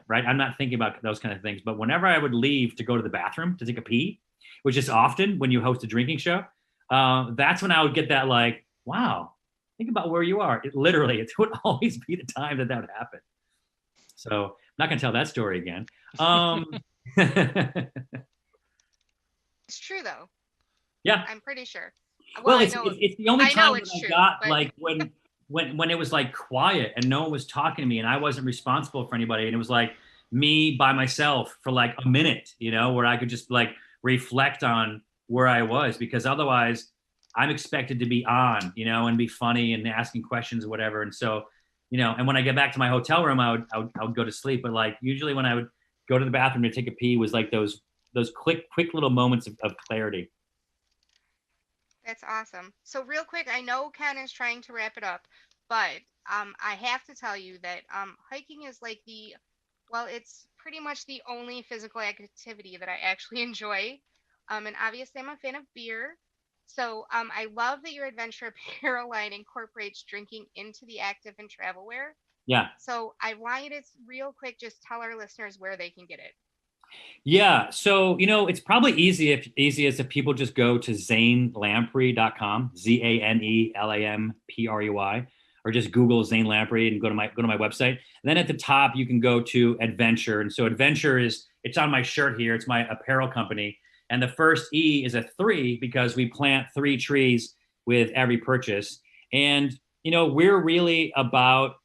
S7: right? I'm not thinking about those kind of things. But whenever I would leave to go to the bathroom to take a pee, which is often when you host a drinking show, that's when I would get that like, wow, think about where you are. It would always be the time that would happen. So I'm not going to tell that story again.
S4: It's true though.
S7: Yeah,
S4: I'm pretty sure.
S7: Well, it's the only time that I got
S4: but...
S7: like when it was like quiet and no one was talking to me and I wasn't responsible for anybody, and it was like me by myself for like a minute, where I could just like reflect on where I was, because otherwise I'm expected to be on, and be funny and asking questions or whatever. And so, and when I get back to my hotel room, I would go to sleep. But like usually when I would go to the bathroom to take a pee was like those quick little moments of clarity.
S4: That's awesome. So real quick, I know Ken is trying to wrap it up, but I have to tell you that hiking is like it's pretty much the only physical activity that I actually enjoy. And obviously I'm a fan of beer. So I love that your adventure apparel line incorporates drinking into the active and travel wear.
S7: Yeah.
S4: So I want you to real quick just tell our listeners where they can get it.
S7: Yeah. So, it's probably easiest if people just go to zanelamprey.com, ZaneLamprey, or just Google Zane Lamprey and go to my website. And then at the top, you can go to Adventure. And so Adventure it's on my shirt here. It's my apparel company. And the first E is a 3 because we plant 3 trees with every purchase. And, we're really about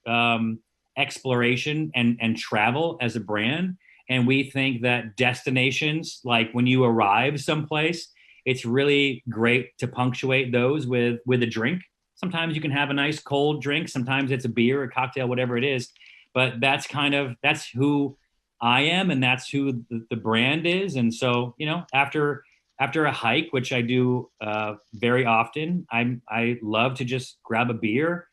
S7: exploration and travel as a brand. And we think that destinations, like when you arrive someplace, it's really great to punctuate those with a drink. Sometimes you can have a nice cold drink. Sometimes it's a beer, a cocktail, whatever it is. But that's who I am, and that's who the brand is. And so, after a hike, which I do very often, I love to just grab a beer,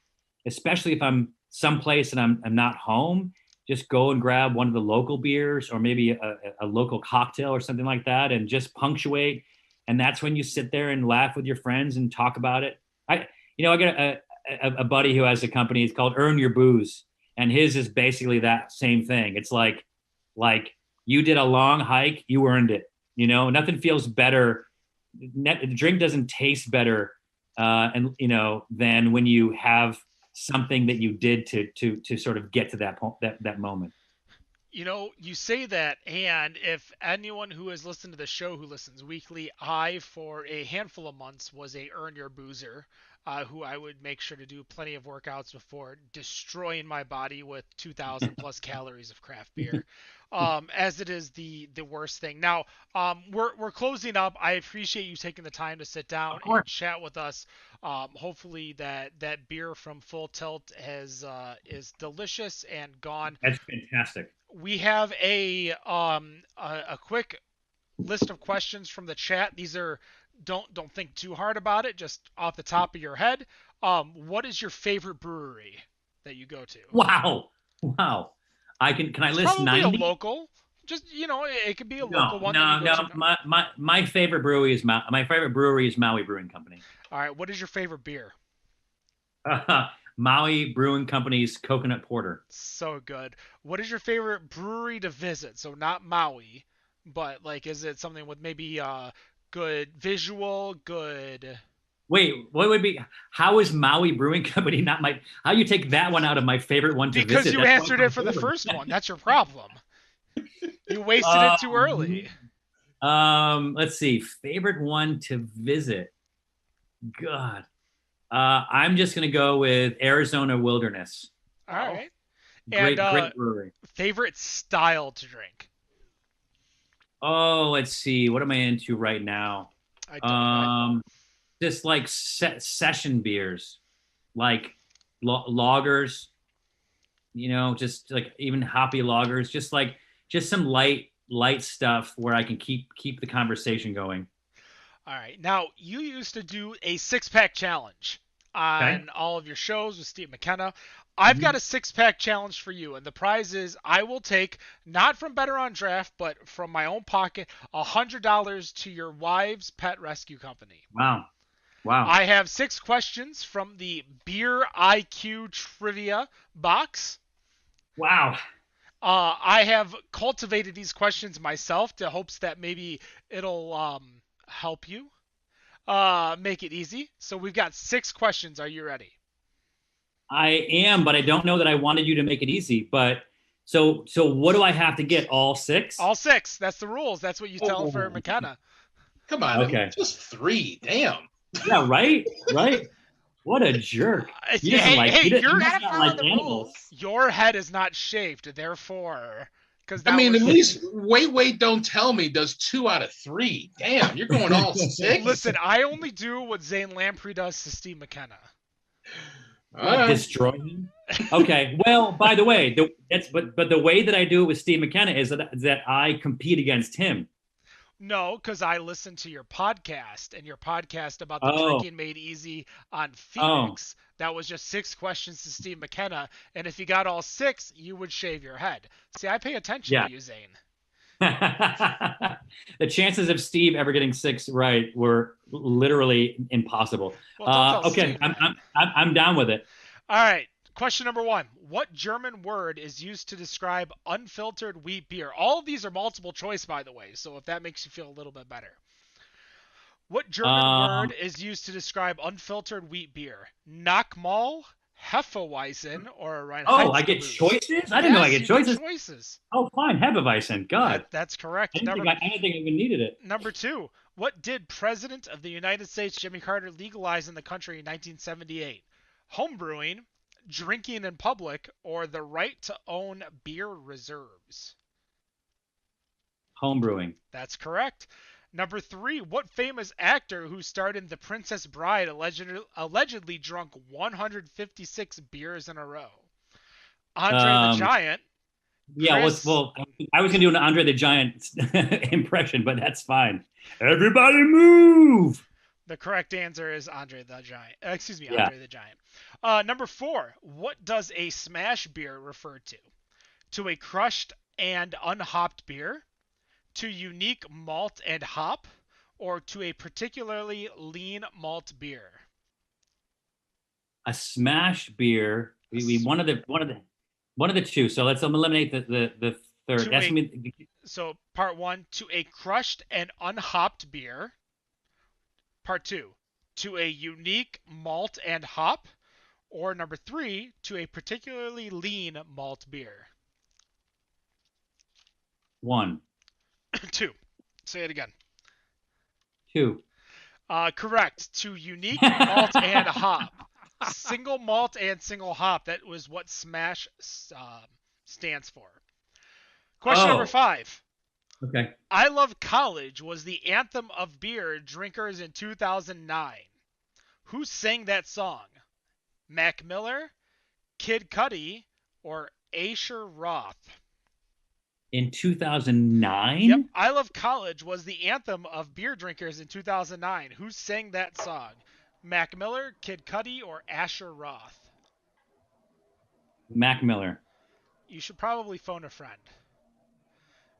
S7: especially if I'm someplace and I'm not home. Just go and grab one of the local beers or maybe a local cocktail or something like that and just punctuate. And that's when you sit there and laugh with your friends and talk about it. I got a buddy who has a company. It's called Earn Your Booze. And his is basically that same thing. It's like you did a long hike, you earned it. Nothing feels better the drink doesn't taste better, and than when you have something that you did to sort of get to that moment.
S2: You say that, and if anyone who has listened to the show who listens weekly, I, for a handful of months, was a Earn Your Boozer, who I would make sure to do plenty of workouts before destroying my body with 2,000 plus calories of craft beer, as it is the worst thing. Now, we're closing up. I appreciate you taking the time to sit down and chat with us. Hopefully that beer from Full Tilt is delicious and gone.
S7: That's fantastic.
S2: We have a quick list of questions from the chat. These are don't think too hard about it, just off the top of your head. What is your favorite brewery that you go to?
S7: Wow. Can I list
S2: Probably
S7: 90?
S2: a local. Just it could be a local one.
S7: No. My favorite brewery is Maui Brewing Company.
S2: All right. What is your favorite beer?
S7: Maui Brewing Company's Coconut Porter.
S2: So good. What is your favorite brewery to visit? So not Maui, but is it something with maybe good visual, good?
S7: Wait, what would be? How is Maui Brewing Company not my? How you take that one out of my favorite one to visit?
S2: Because you answered it for the first one. That's your problem. You wasted it too early.
S7: Let's see. Favorite one to visit. God. I'm just gonna go with Arizona Wilderness.
S2: All right.
S7: Great brewery.
S2: Favorite style to drink.
S7: Oh, let's see. What am I into right now?
S2: I don't know.
S7: Just like session beers, like lagers. Just like even hoppy lagers. Just some light stuff where I can keep the conversation going.
S2: All right. Now, you used to do a 6-pack challenge on all of your shows with Steve McKenna. I've got a 6-pack challenge for you, and the prize is I will take, not from Better on Draft, but from my own pocket, $100 to your wife's pet rescue company.
S7: Wow.
S2: I have 6 questions from the Beer IQ Trivia box.
S7: Wow.
S2: I have cultivated these questions myself to hopes that maybe it'll help you make it easy. So we've got 6 questions. Are you ready?
S7: I am, but I don't know that I wanted you to make it easy. But so what do I have to get? All 6?
S2: All 6. That's the rules. That's what you tell for McKenna.
S3: Come on.
S7: Okay.
S3: Just 3. Damn.
S7: Yeah, right. What a jerk. He doesn't
S2: You're
S4: gotta follow the rules.
S2: Your head is not shaved, therefore.
S3: At least wait, don't tell me does 2 out of 3. Damn, you're going all 6.
S2: Listen, I only do what Zane Lamprey does to Steve McKenna.
S7: Destroy him. Okay. Well, by the way, but the way that I do it with Steve McKenna is that I compete against him.
S2: No, because I listened to your podcast, and your podcast about the drinking made easy on Phoenix. That was just 6 questions to Steve McKenna, and if you got all 6, you would shave your head. See, I pay attention to you, Zane.
S7: The chances of Steve ever getting 6 right were literally impossible.
S2: Well,
S7: okay, I'm down with it.
S2: All right. Question number 1. What German word is used to describe unfiltered wheat beer? All of these are multiple choice, by the way, so if that makes you feel a little bit better. What German word is used to describe unfiltered wheat beer? Knockmall, Hefeweizen, or Reinheitsgebot?
S7: Oh, I get choices? I didn't know I get choices.
S2: Choices.
S7: Oh, fine. Hefeweizen. God.
S2: That's correct.
S7: I didn't think I even needed it.
S2: Number 2. What did President of the United States Jimmy Carter legalize in the country in 1978? Homebrewing, drinking in public, or the right to own beer reserves?
S7: Homebrewing.
S2: That's correct. Number 3, what famous actor who starred in The Princess Bride allegedly drunk 156 beers in a row? Andre the Giant.
S7: Yeah, I was going to do an Andre the Giant impression, but that's fine. Everybody move!
S2: The correct answer is Andre the Giant. Andre the Giant. Number 4, what does a smash beer refer to? To a crushed and unhopped beer? To unique malt and hop? Or to a particularly lean malt beer?
S7: A smash beer. One of the 2. So let's eliminate the third.
S2: So part 1, to a crushed and unhopped beer, Part 2, to a unique malt and hop. Or number 3, to a particularly lean malt beer.
S7: 1,
S2: 2. Say it again.
S7: 2.
S2: Correct. To unique malt and hop. Single malt and single hop. That was what Smash stands for. Question number 5.
S7: Okay.
S2: I Love College was the anthem of beer drinkers in 2009. Who sang that song? Mac Miller, Kid Cudi, or Asher Roth?
S7: In 2009?
S2: Yep, I Love College was the anthem of beer drinkers in 2009. Who sang that song? Mac Miller, Kid Cudi, or Asher Roth?
S7: Mac Miller.
S2: You should probably phone a friend.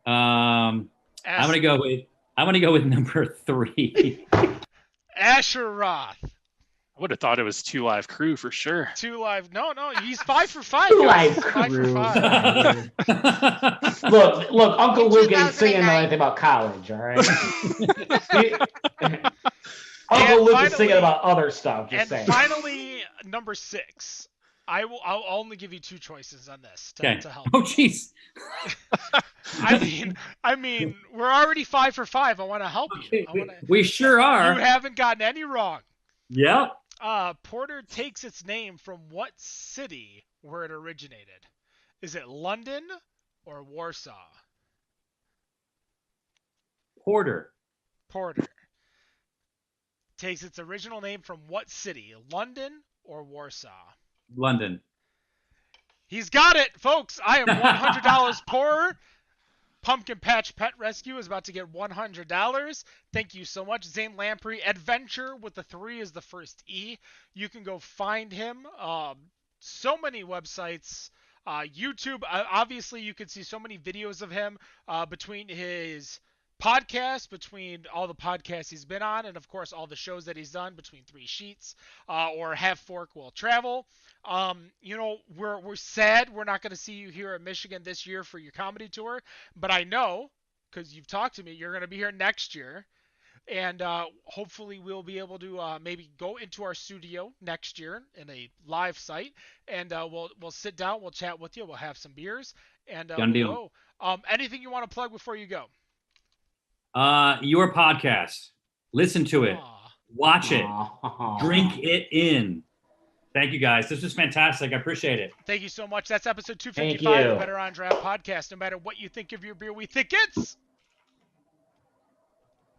S7: I'm gonna go with number 3.
S2: Asher Roth.
S6: I would have thought it was 2 Live Crew for sure.
S2: 2 Live. No, he's 5 for 5.
S5: 2
S2: guys.
S5: Live
S2: 5 for
S5: Crew.
S2: 5.
S5: Look, Uncle Luke ain't singing
S4: 2009.
S5: anything about college, all right? Uncle Luke is singing about other stuff, just
S2: And
S5: saying.
S2: finally, number 6. I'll only give you 2 choices on this to help.
S7: Oh, jeez.
S2: I mean, we're already 5 for 5. I want to help you.
S7: We sure are.
S2: You haven't gotten any wrong.
S7: Yep.
S2: Porter takes its name from what city where it originated? Is it London or Warsaw?
S7: Porter.
S2: Takes its original name from what city? London or Warsaw?
S7: London.
S2: He's got it, folks. I am $100 poorer. Pumpkin Patch Pet Rescue is about to get $100. Thank you so much, Zane Lamprey. Adventure with the 3 is the first E. You can go find him. So many websites. YouTube. Obviously, you can see so many videos of him between his podcast, between all the podcasts he's been on, and of course all the shows that he's done between 3 Sheets or Have Fork Will Travel. We're sad we're not going to see you here in Michigan this year for your comedy tour, but I know, because you've talked to me, you're going to be here next year, and hopefully we'll be able to maybe go into our studio next year in a live site, and we'll sit down, we'll chat with you, we'll have some beers, and
S7: Done deal.
S2: go. Anything you want to plug before you go?
S7: Your podcast. Listen to it. Watch it. Drink it in. Thank you, guys. This was fantastic. I appreciate it.
S2: Thank you so much. That's episode 255
S5: Thank you.
S2: of the Better on Draft podcast. No matter what you think of your beer, we think it's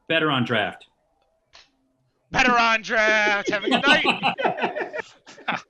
S7: Better on Draft.
S2: Better on Draft. Have a good night.